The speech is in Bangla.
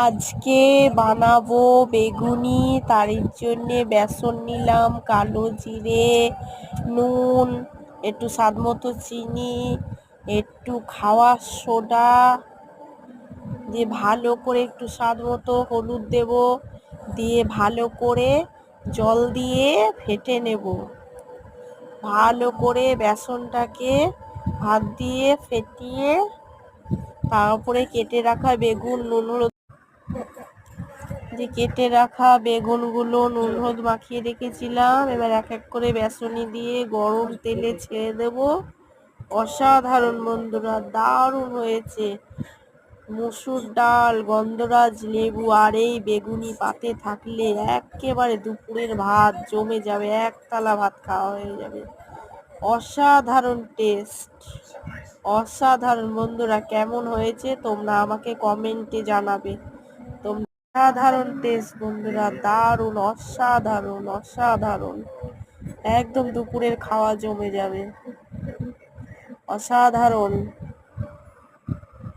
আজকে বানাবো বেগুনি। তার জন্য বেসন নিলাম, কালো জিরে, নুন, একটু স্বাদ মতো চিনি, একটু খাওয়ার সোডা দিয়ে ভালো করে একটু স্বাদ মতো হলুদ দেব, দিয়ে ভালো করে জল দিয়ে ফেটে নেব। ভালো করে বেসনটাকে হাত দিয়ে ফেটিয়ে তারপরে কেটে রাখা বেগুন নুন হলুদ কেটে রাখা বেগুনগুলো নুন হলুদ মাখিয়ে রেখেছিলাম, এবার এক এক করে বেসনি দিয়ে গরম তেলে ছেড়ে দেব। অসাধারণ বন্ধুরা, দারুণ হয়েছে। মসুর ডাল, গন্ধরাজ লেবু আর এই বেগুনি পাতে থাকলে একেবারে দুপুরের ভাত জমে যাবে, এক থালা ভাত খাওয়া হয়ে যাবে। অসাধারণ টেস্ট, অসাধারণ। বন্ধুরা, কেমন হয়েছে তোমরা আমাকে কমেন্টে জানাবে। অসাধারণ টেস্ট বন্ধুরা, দারুণ, অসাধারণ অসাধারণ। একদম দুপুরের খাওয়া জমে যাবে, অসাধারণ।